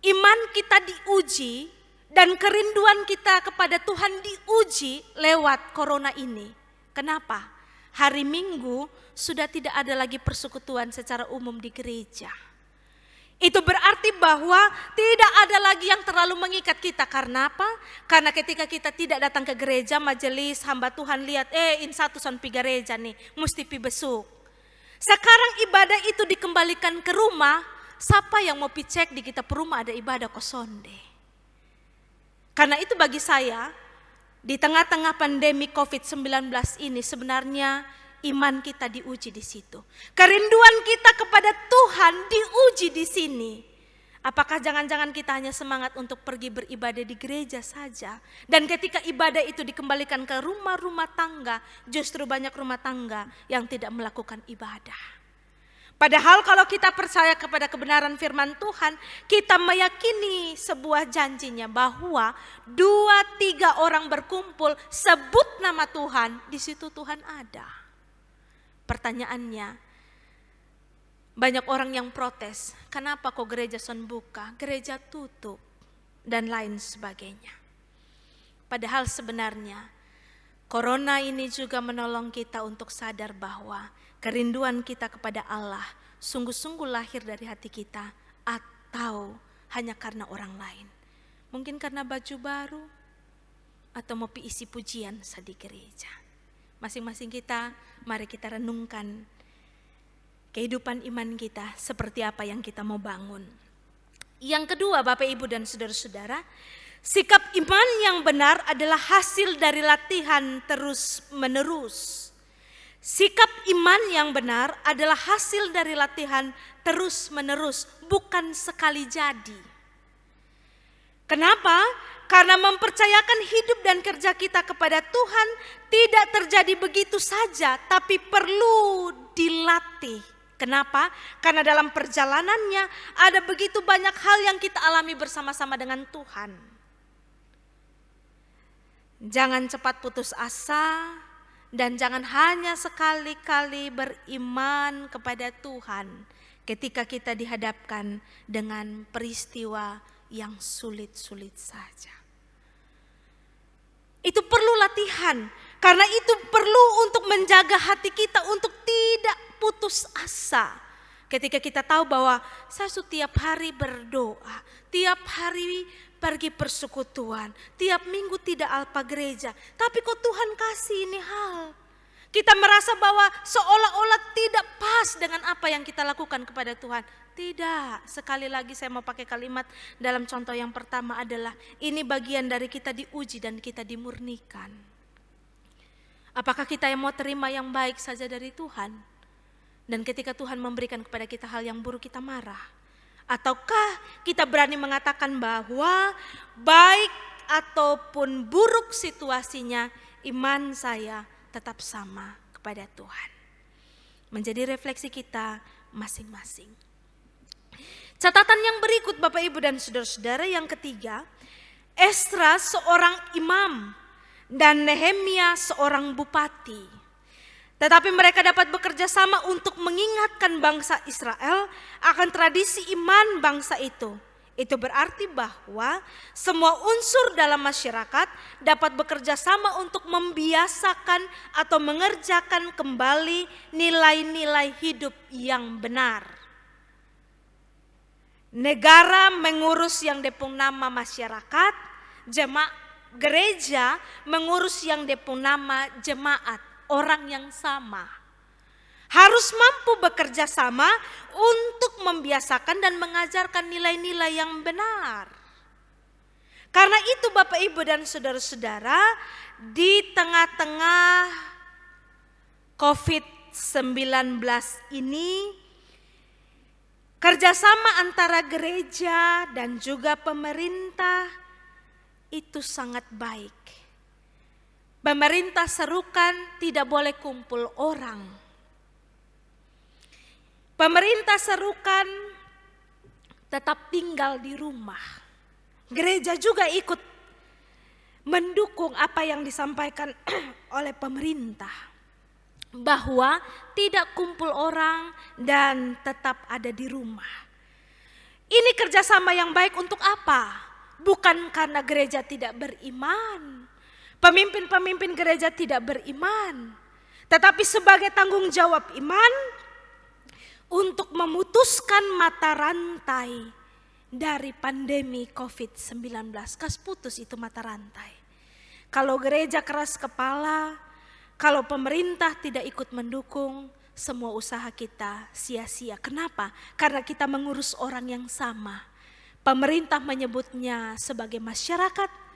Iman kita diuji dan kerinduan kita kepada Tuhan diuji lewat corona ini. Kenapa? Hari Minggu sudah tidak ada lagi persekutuan secara umum di gereja. Itu berarti bahwa tidak ada lagi yang terlalu mengikat kita. Karena apa? Karena ketika kita tidak datang ke gereja, majelis, hamba Tuhan lihat, insatu son pi gereja nih, mesti pi besuk. Sekarang ibadah itu dikembalikan ke rumah, siapa yang mau pi cek di kita rumah ada ibadah kosonde. Karena itu bagi saya, di tengah-tengah pandemi COVID-19 ini sebenarnya iman kita diuji di situ. Kerinduan kita kepada Tuhan diuji di sini. Apakah jangan-jangan kita hanya semangat untuk pergi beribadah di gereja saja, dan ketika ibadah itu dikembalikan ke rumah-rumah tangga, justru banyak rumah tangga yang tidak melakukan ibadah. Padahal kalau kita percaya kepada kebenaran firman Tuhan, kita meyakini sebuah janjinya bahwa 2-3 orang berkumpul, sebut nama Tuhan, di situ Tuhan ada. Pertanyaannya, banyak orang yang protes, kenapa kok gereja son buka, gereja tutup, dan lain sebagainya. Padahal sebenarnya, corona ini juga menolong kita untuk sadar bahwa kerinduan kita kepada Allah sungguh-sungguh lahir dari hati kita atau hanya karena orang lain. Mungkin karena baju baru atau mau isi pujian di gereja. Masing-masing kita, mari kita renungkan kehidupan iman kita seperti apa yang kita mau bangun. Yang kedua, Bapak, Ibu, dan saudara-saudara, sikap iman yang benar adalah hasil dari latihan terus-menerus. Sikap iman yang benar adalah hasil dari latihan terus-menerus, bukan sekali jadi. Kenapa? Karena mempercayakan hidup dan kerja kita kepada Tuhan tidak terjadi begitu saja, tapi perlu dilatih. Kenapa? Karena dalam perjalanannya ada begitu banyak hal yang kita alami bersama-sama dengan Tuhan. Jangan cepat putus asa. Dan jangan hanya sekali-kali beriman kepada Tuhan ketika kita dihadapkan dengan peristiwa yang sulit-sulit saja. Itu perlu latihan, karena itu perlu untuk menjaga hati kita untuk tidak putus asa. Ketika kita tahu bahwa saya setiap hari berdoa, tiap hari pergi persekutuan, tiap minggu tidak alpa gereja, tapi kok Tuhan kasih ini hal. Kita merasa bahwa seolah-olah tidak pas dengan apa yang kita lakukan kepada Tuhan. Tidak, sekali lagi saya mau pakai kalimat dalam contoh yang pertama adalah ini bagian dari kita diuji dan kita dimurnikan. Apakah kita yang mau terima yang baik saja dari Tuhan? Dan ketika Tuhan memberikan kepada kita hal yang buruk kita marah? Ataukah kita berani mengatakan bahwa baik ataupun buruk situasinya, iman saya tetap sama kepada Tuhan. Menjadi refleksi kita masing-masing. Catatan yang berikut Bapak, Ibu, dan saudara-saudara, yang ketiga, Esra seorang imam dan Nehemia seorang bupati. Tetapi mereka dapat bekerja sama untuk mengingatkan bangsa Israel akan tradisi iman bangsa itu. Itu berarti bahwa semua unsur dalam masyarakat dapat bekerja sama untuk membiasakan atau mengerjakan kembali nilai-nilai hidup yang benar. Negara mengurus yang depung nama masyarakat, gereja mengurus yang depung nama jemaat. Orang yang sama harus mampu bekerja sama untuk membiasakan dan mengajarkan nilai-nilai yang benar. Karena itu Bapak, Ibu, dan saudara-saudara, di tengah-tengah COVID-19 ini, kerjasama antara gereja dan juga pemerintah itu sangat baik. Pemerintah serukan tidak boleh kumpul orang. Pemerintah serukan tetap tinggal di rumah. Gereja juga ikut mendukung apa yang disampaikan oleh pemerintah. Bahwa tidak kumpul orang dan tetap ada di rumah. Ini kerjasama yang baik untuk apa? Bukan karena gereja tidak beriman. Pemimpin-pemimpin gereja tidak beriman, tetapi sebagai tanggung jawab iman untuk memutuskan mata rantai dari pandemi COVID-19. Kas putus itu mata rantai. Kalau gereja keras kepala, kalau pemerintah tidak ikut mendukung, semua usaha kita sia-sia. Kenapa? Karena kita mengurus orang yang sama. Pemerintah menyebutnya sebagai masyarakat,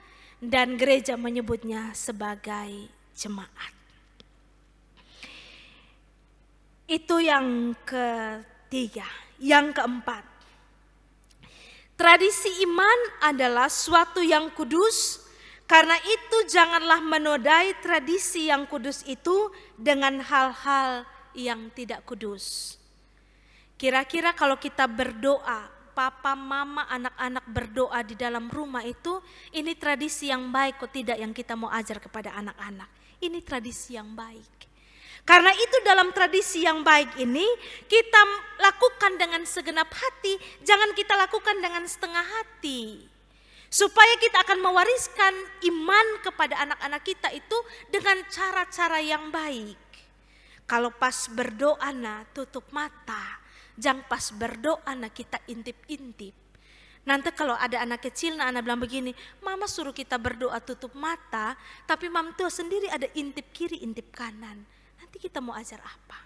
dan gereja menyebutnya sebagai jemaat. Itu yang ketiga. Yang keempat, tradisi iman adalah suatu yang kudus. Karena itu janganlah menodai tradisi yang kudus itu dengan hal-hal yang tidak kudus. Kira-kira kalau kita berdoa, papa, mama, anak-anak berdoa di dalam rumah itu, ini tradisi yang baik kok tidak yang kita mau ajar kepada anak-anak. Ini tradisi yang baik. Karena itu dalam tradisi yang baik ini kita lakukan dengan segenap hati, jangan kita lakukan dengan setengah hati. Supaya kita akan mewariskan iman kepada anak-anak kita itu dengan cara-cara yang baik. Kalau pas berdoa tutup mata, jangan pas berdoa kita intip-intip. Nanti kalau ada anak kecil anak bilang begini, mama suruh kita berdoa tutup mata, tapi mam tua sendiri ada intip kiri intip kanan. Nanti kita mau ajar apa?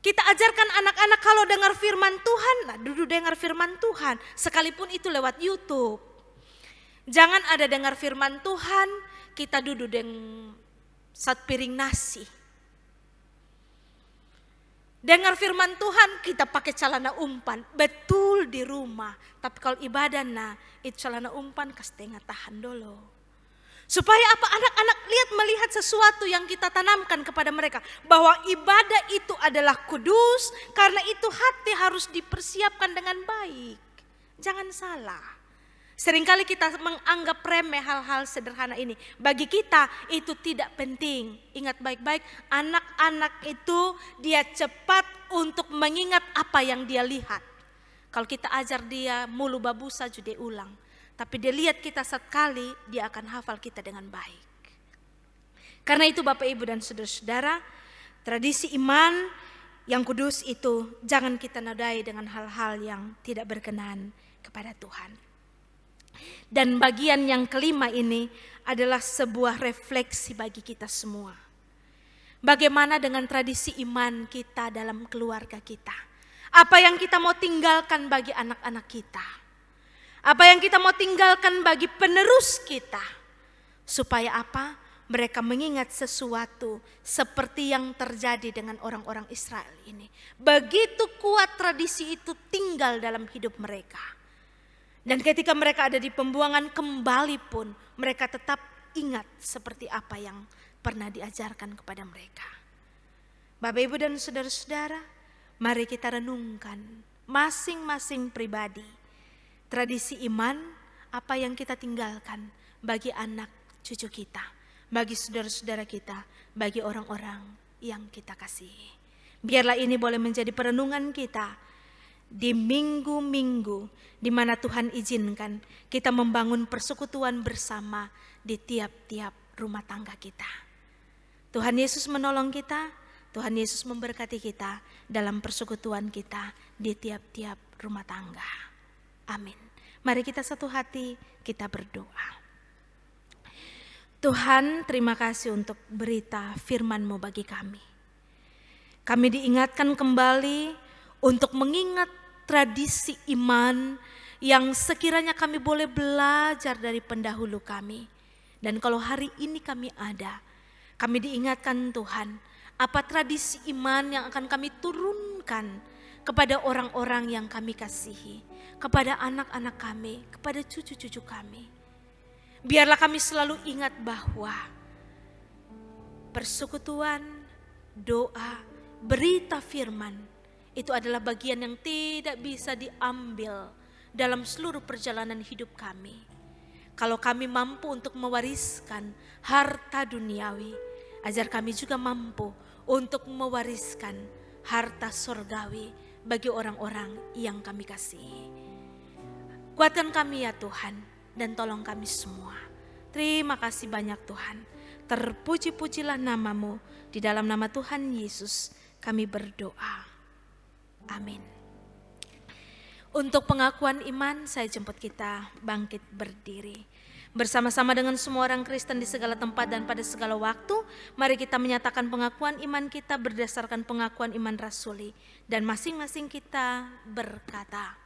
Kita ajarkan anak-anak kalau dengar firman Tuhan, duduk dengar firman Tuhan, sekalipun itu lewat YouTube. Jangan ada dengar firman Tuhan, kita duduk dengan satu piring nasi. Dengar firman Tuhan, kita pakai celana umpan, betul di rumah. Tapi kalau ibadah itu celana umpan setengah tahan dulu. Supaya apa? Anak-anak melihat sesuatu yang kita tanamkan kepada mereka. Bahwa ibadah itu adalah kudus, karena itu hati harus dipersiapkan dengan baik. Jangan salah. Seringkali kita menganggap remeh hal-hal sederhana ini. Bagi kita itu tidak penting. Ingat baik-baik, anak-anak itu dia cepat untuk mengingat apa yang dia lihat. Kalau kita ajar dia mulu babu saja dia ulang. Tapi dia lihat kita sekali, dia akan hafal kita dengan baik. Karena itu Bapak Ibu dan saudara-saudara, tradisi iman yang kudus itu jangan kita nodai dengan hal-hal yang tidak berkenan kepada Tuhan. Dan bagian yang kelima ini adalah sebuah refleksi bagi kita semua. Bagaimana dengan tradisi iman kita dalam keluarga kita? Apa yang kita mau tinggalkan bagi anak-anak kita? Apa yang kita mau tinggalkan bagi penerus kita? Supaya apa? Mereka mengingat sesuatu seperti yang terjadi dengan orang-orang Israel ini. Begitu kuat tradisi itu tinggal dalam hidup mereka. Dan ketika mereka ada di pembuangan kembali pun mereka tetap ingat seperti apa yang pernah diajarkan kepada mereka. Bapak Ibu dan saudara-saudara, mari kita renungkan masing-masing pribadi. Tradisi iman, apa yang kita tinggalkan bagi anak cucu kita, bagi saudara-saudara kita, bagi orang-orang yang kita kasihi. Biarlah ini boleh menjadi perenungan kita di minggu-minggu di mana Tuhan izinkan kita membangun persekutuan bersama di tiap-tiap rumah tangga kita. Tuhan Yesus menolong kita, Tuhan Yesus memberkati kita dalam persekutuan kita di tiap-tiap rumah tangga. Amin. Mari kita satu hati, kita berdoa. Tuhan, terima kasih untuk berita firman-Mu bagi kami. Kami diingatkan kembali untuk mengingat tradisi iman yang sekiranya kami boleh belajar dari pendahulu kami. Dan kalau hari ini kami ada, kami diingatkan Tuhan, apa tradisi iman yang akan kami turunkan kepada orang-orang yang kami kasihi, kepada anak-anak kami, kepada cucu-cucu kami. Biarlah kami selalu ingat bahwa persekutuan, doa, berita firman itu adalah bagian yang tidak bisa diambil dalam seluruh perjalanan hidup kami. Kalau kami mampu untuk mewariskan harta duniawi, ajar kami juga mampu untuk mewariskan harta surgawi bagi orang-orang yang kami kasihi. Kuatkan kami ya Tuhan, dan tolong kami semua. Terima kasih banyak Tuhan. Terpuji-pujilah nama-Mu. Di dalam nama Tuhan Yesus kami berdoa. Amin. Untuk pengakuan iman, saya jemput kita bangkit berdiri. Bersama-sama dengan semua orang Kristen di segala tempat dan pada segala waktu, mari kita menyatakan pengakuan iman kita berdasarkan pengakuan iman rasuli. Dan masing-masing kita berkata,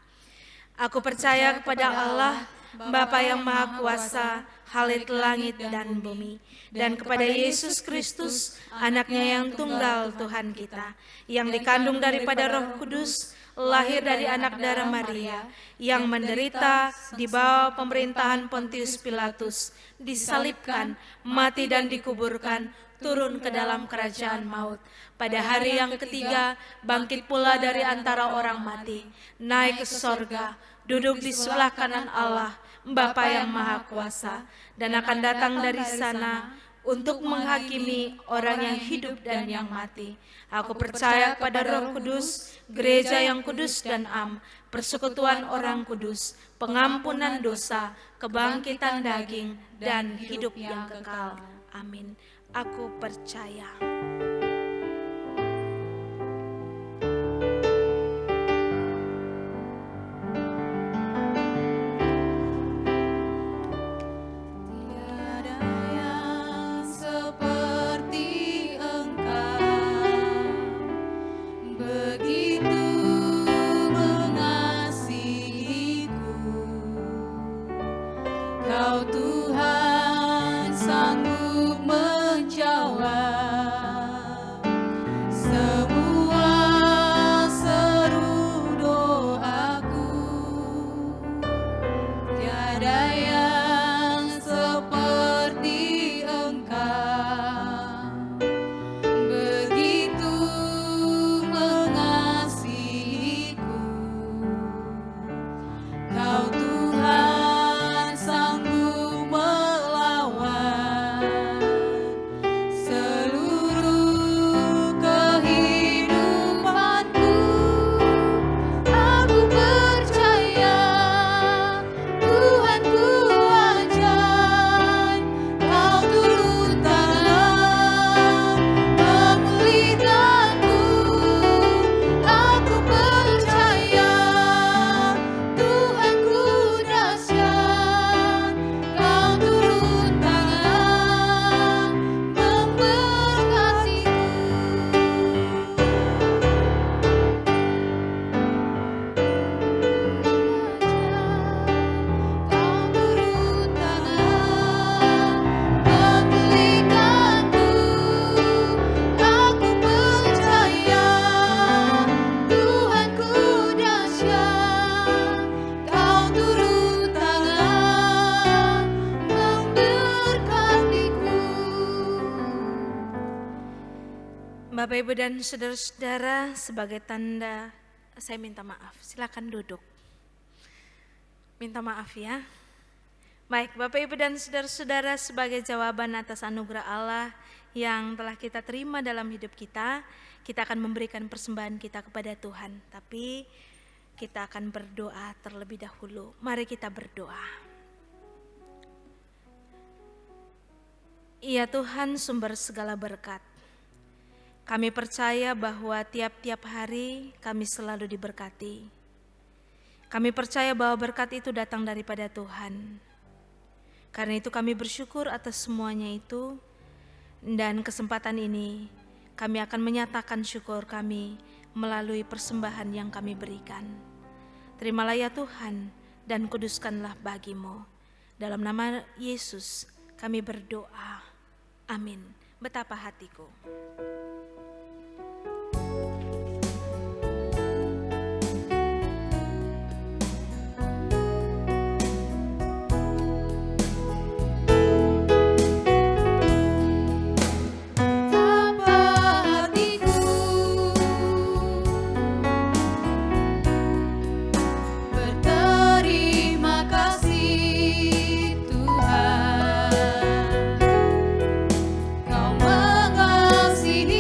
aku percaya kepada Allah, Bapa yang Maha Kuasa, Khalik langit dan bumi, dan kepada Yesus Kristus, anaknya yang tunggal Tuhan kita, yang dikandung daripada Roh Kudus, lahir dari anak darah Maria, yang menderita di bawah pemerintahan Pontius Pilatus, disalibkan, mati dan dikuburkan, turun ke dalam kerajaan maut. Pada hari yang ketiga, bangkit pula dari antara orang mati, naik ke sorga, duduk di sebelah kanan Allah, Bapa yang Maha Kuasa, dan akan datang dari sana untuk menghakimi orang yang hidup dan yang mati. Aku percaya pada Roh Kudus, gereja yang kudus dan am, persekutuan orang kudus, pengampunan dosa, kebangkitan daging, dan hidup yang kekal. Amin. Aku percaya. Bapak, Ibu, dan saudara-saudara, sebagai tanda saya minta maaf. Silakan duduk. Minta maaf ya. Baik, Bapak, Ibu, dan saudara-saudara, sebagai jawaban atas anugerah Allah yang telah kita terima dalam hidup kita akan memberikan persembahan kita kepada Tuhan. Tapi kita akan berdoa terlebih dahulu. Mari kita berdoa. Ya Tuhan, sumber segala berkat. Kami percaya bahwa tiap-tiap hari kami selalu diberkati. Kami percaya bahwa berkat itu datang daripada Tuhan. Karena itu kami bersyukur atas semuanya itu. Dan kesempatan ini kami akan menyatakan syukur kami melalui persembahan yang kami berikan. Terimalah ya Tuhan dan kuduskanlah bagimu. Dalam nama Yesus kami berdoa. Amin. Betapa hatiku. Kau mengasihi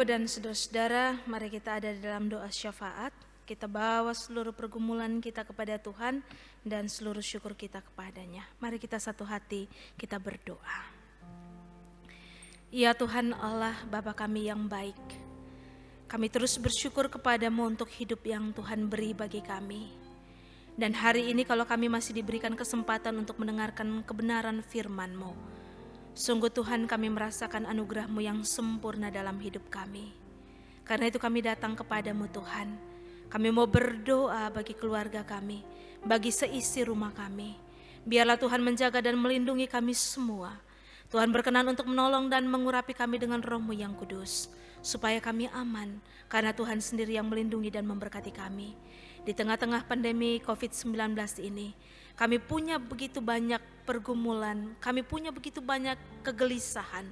Bapak dan saudara-saudara, mari kita ada dalam doa syafaat. Kita bawa seluruh pergumulan kita kepada Tuhan dan seluruh syukur kita kepadanya. Mari kita satu hati, kita berdoa. Ya Tuhan Allah, Bapa kami yang baik, kami terus bersyukur kepadamu untuk hidup yang Tuhan beri bagi kami. Dan hari ini kalau kami masih diberikan kesempatan untuk mendengarkan kebenaran firman-Mu, sungguh Tuhan kami merasakan anugerah-Mu yang sempurna dalam hidup kami. Karena itu kami datang kepadamu Tuhan. Kami mau berdoa bagi keluarga kami, bagi seisi rumah kami. Biarlah Tuhan menjaga dan melindungi kami semua. Tuhan berkenan untuk menolong dan mengurapi kami dengan Roh-Mu yang kudus, supaya kami aman, karena Tuhan sendiri yang melindungi dan memberkati kami. Di tengah-tengah pandemi COVID-19 ini, kami punya begitu banyak pergumulan, kami punya begitu banyak kegelisahan.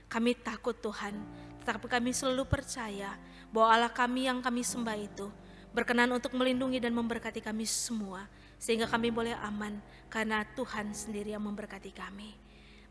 Kami takut Tuhan, tetapi kami selalu percaya bahwa Allah kami yang kami sembah itu berkenan untuk melindungi dan memberkati kami semua, sehingga kami boleh aman karena Tuhan sendiri yang memberkati kami.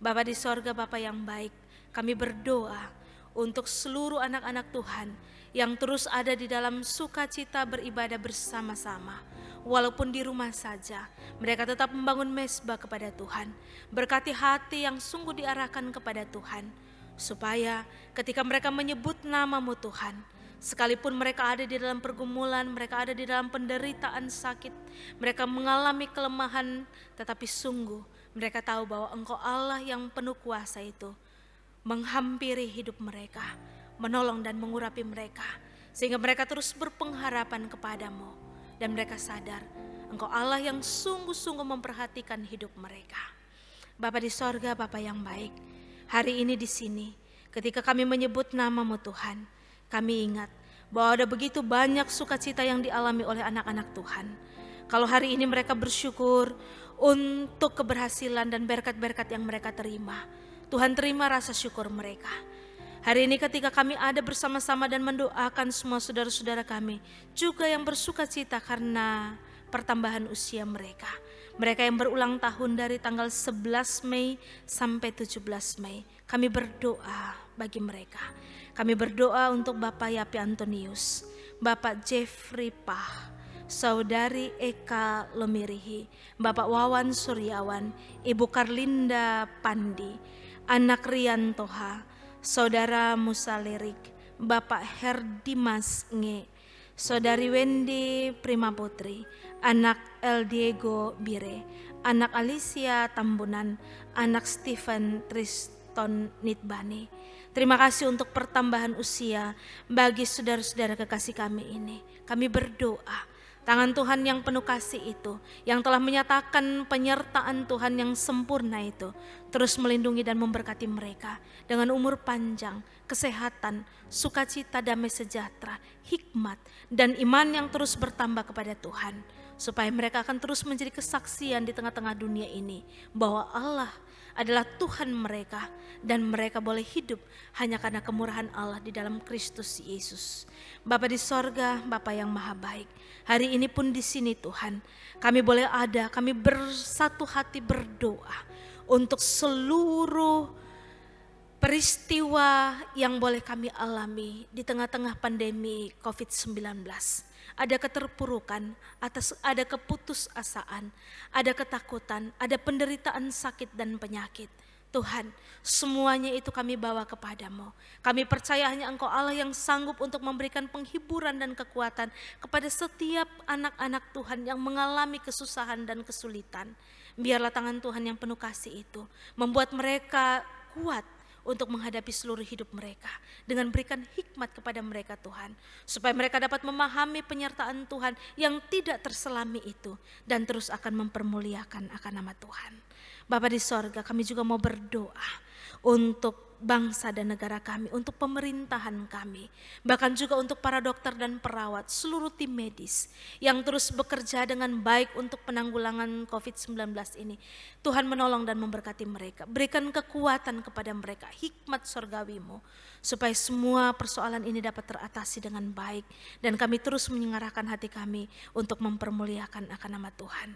Bapa di sorga, Bapa yang baik, kami berdoa untuk seluruh anak-anak Tuhan yang terus ada di dalam sukacita beribadah bersama-sama. Walaupun di rumah saja, mereka tetap membangun mezbah kepada Tuhan. Berkati hati yang sungguh diarahkan kepada Tuhan, supaya ketika mereka menyebut nama-Mu Tuhan, sekalipun mereka ada di dalam pergumulan, mereka ada di dalam penderitaan sakit, mereka mengalami kelemahan, tetapi sungguh mereka tahu bahwa Engkau Allah yang penuh kuasa itu menghampiri hidup mereka, menolong dan mengurapi mereka, sehingga mereka terus berpengharapan kepadamu, dan mereka sadar Engkau Allah yang sungguh-sungguh memperhatikan hidup mereka. Bapa di sorga, Bapa yang baik, hari ini di sini, ketika kami menyebut nama-Mu Tuhan, kami ingat bahwa ada begitu banyak sukacita yang dialami oleh anak-anak Tuhan. Kalau hari ini mereka bersyukur untuk keberhasilan dan berkat-berkat yang mereka terima, Tuhan terima rasa syukur mereka. Hari ini ketika kami ada bersama-sama dan mendoakan semua saudara-saudara kami juga yang bersukacita karena pertambahan usia mereka. Mereka yang berulang tahun dari tanggal 11 Mei sampai 17 Mei. Kami berdoa bagi mereka. Kami berdoa untuk Bapak Yapi Antonius, Bapak Jeffrey Pah, Saudari Eka Lomirihi, Bapak Wawan Suryawan, Ibu Karlinda Pandi, Anak Rian Toha, Saudara Musa Lirik, Bapak Herdimas Nge, Saudari Wendy Prima Putri, Anak El Diego Bire, Anak Alicia Tambunan, Anak Stephen Triston Nitbani. Terima kasih untuk pertambahan usia bagi saudara-saudara kekasih kami ini. Kami berdoa, tangan Tuhan yang penuh kasih itu, yang telah menyatakan penyertaan Tuhan yang sempurna itu, terus melindungi dan memberkati mereka dengan umur panjang, kesehatan, sukacita, damai sejahtera, hikmat, dan iman yang terus bertambah kepada Tuhan. Supaya mereka akan terus menjadi kesaksian di tengah-tengah dunia ini, bahwa Allah adalah Tuhan mereka dan mereka boleh hidup hanya karena kemurahan Allah di dalam Kristus Yesus. Bapa di sorga, Bapa yang maha baik, hari ini pun di sini Tuhan, kami boleh ada, kami bersatu hati berdoa untuk seluruh peristiwa yang boleh kami alami di tengah-tengah pandemi COVID-19. Ada keterpurukan, ada keputusasaan, ada ketakutan, ada penderitaan sakit dan penyakit. Tuhan, semuanya itu kami bawa kepadamu. Kami percaya hanya Engkau Allah yang sanggup untuk memberikan penghiburan dan kekuatan kepada setiap anak-anak Tuhan yang mengalami kesusahan dan kesulitan. Biarlah tangan Tuhan yang penuh kasih itu membuat mereka kuat untuk menghadapi seluruh hidup mereka, dengan berikan hikmat kepada mereka Tuhan, supaya mereka dapat memahami penyertaan Tuhan yang tidak terselami itu, dan terus akan mempermuliakan akan nama Tuhan. Bapa di sorga, kami juga mau berdoa untuk bangsa dan negara kami, untuk pemerintahan kami, bahkan juga untuk para dokter dan perawat, seluruh tim medis yang terus bekerja dengan baik untuk penanggulangan COVID-19 ini. Tuhan menolong dan memberkati mereka, berikan kekuatan kepada mereka, hikmat surgawi-Mu, supaya semua persoalan ini dapat teratasi dengan baik, dan kami terus menyengarahkan hati kami untuk mempermuliakan akan nama Tuhan.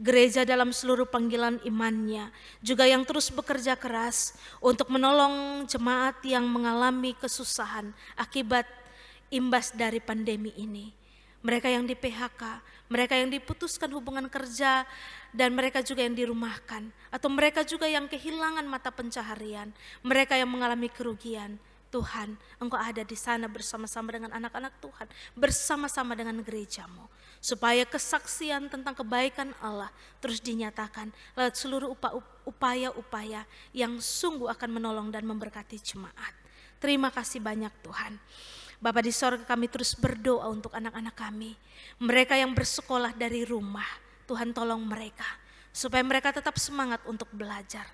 Gereja dalam seluruh panggilan imannya juga yang terus bekerja keras untuk menolong jemaat yang mengalami kesusahan akibat imbas dari pandemi ini. Mereka yang di PHK, mereka yang diputuskan hubungan kerja, dan mereka juga yang dirumahkan, atau mereka juga yang kehilangan mata pencaharian, mereka yang mengalami kerugian. Tuhan, Engkau ada di sana bersama-sama dengan anak-anak Tuhan, bersama-sama dengan gerejamu, supaya kesaksian tentang kebaikan Allah terus dinyatakan lewat seluruh upaya-upaya yang sungguh akan menolong dan memberkati jemaat. Terima kasih banyak Tuhan. Bapa di sorga, kami terus berdoa untuk anak-anak kami, mereka yang bersekolah dari rumah. Tuhan tolong mereka, supaya mereka tetap semangat untuk belajar.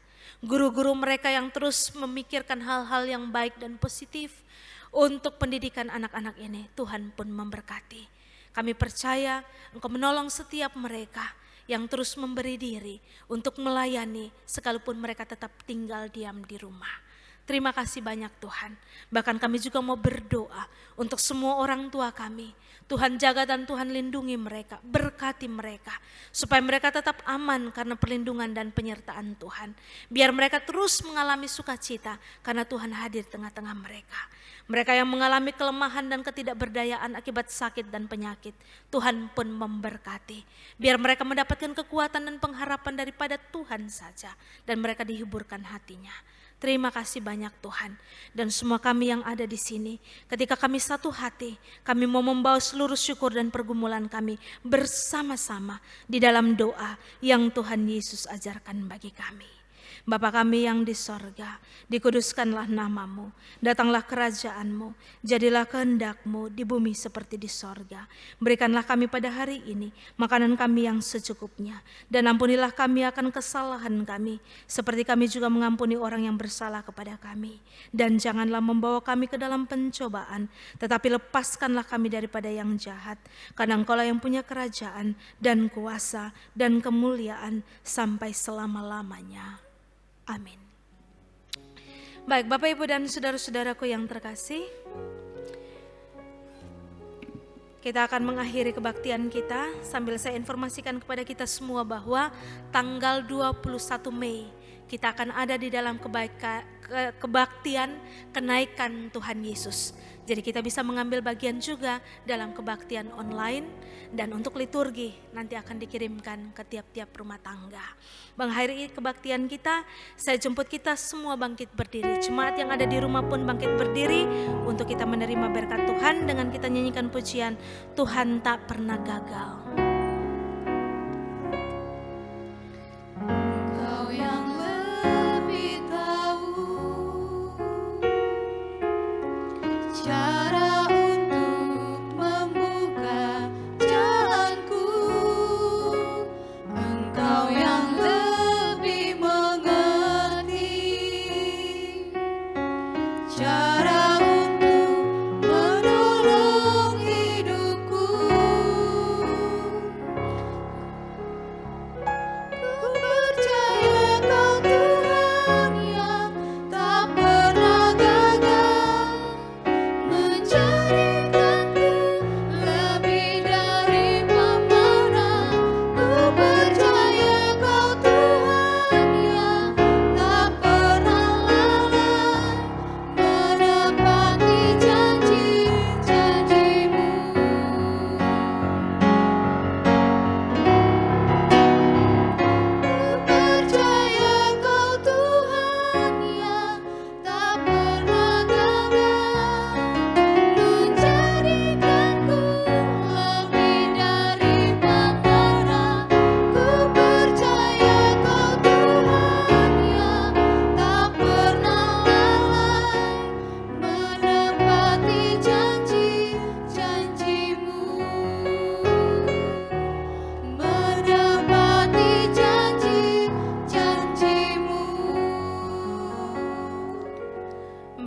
Guru-guru mereka yang terus memikirkan hal-hal yang baik dan positif untuk pendidikan anak-anak ini, Tuhan pun memberkati. Kami percaya Engkau menolong setiap mereka yang terus memberi diri untuk melayani sekalipun mereka tetap tinggal diam di rumah. Terima kasih banyak Tuhan. Bahkan kami juga mau berdoa untuk semua orang tua kami. Tuhan jaga dan Tuhan lindungi mereka, berkati mereka, supaya mereka tetap aman karena perlindungan dan penyertaan Tuhan. Biar mereka terus mengalami sukacita karena Tuhan hadir tengah-tengah mereka. Mereka yang mengalami kelemahan dan ketidakberdayaan akibat sakit dan penyakit, Tuhan pun memberkati. Biar mereka mendapatkan kekuatan dan pengharapan daripada Tuhan saja, dan mereka dihiburkan hatinya. Terima kasih banyak Tuhan. Dan semua kami yang ada di sini, ketika kami satu hati, kami mau membawa seluruh syukur dan pergumulan kami bersama-sama di dalam doa yang Tuhan Yesus ajarkan bagi kami. Bapa kami yang di sorga, dikuduskanlah namamu, datanglah kerajaanmu, jadilah kehendak-Mu di bumi seperti di sorga. Berikanlah kami pada hari ini makanan kami yang secukupnya, dan ampunilah kami akan kesalahan kami, seperti kami juga mengampuni orang yang bersalah kepada kami. Dan janganlah membawa kami ke dalam pencobaan, tetapi lepaskanlah kami daripada yang jahat, karena Engkaulah yang punya kerajaan dan kuasa dan kemuliaan sampai selama-lamanya. Amin. Baik, Bapak, Ibu, dan saudara-saudaraku yang terkasih, kita akan mengakhiri kebaktian kita sambil saya informasikan kepada kita semua bahwa tanggal 21 Mei kita akan ada di dalam kebaktian kenaikan Tuhan Yesus. Jadi kita bisa mengambil bagian juga dalam kebaktian online, dan untuk liturgi nanti akan dikirimkan ke tiap-tiap rumah tangga. Mengakhiri kebaktian kita, saya jemput kita semua bangkit berdiri. Jemaat yang ada di rumah pun bangkit berdiri untuk kita menerima berkat Tuhan dengan kita nyanyikan pujian Tuhan tak pernah gagal.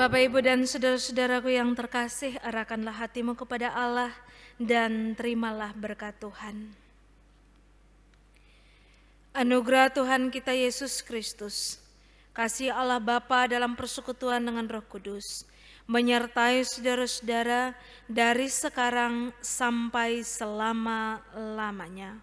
Bapak, Ibu, dan saudara-saudaraku yang terkasih, arahkanlah hatimu kepada Allah dan terimalah berkat Tuhan. Anugerah Tuhan kita Yesus Kristus, kasih Allah Bapa dalam persekutuan dengan Roh Kudus, menyertai saudara-saudara dari sekarang sampai selama-lamanya.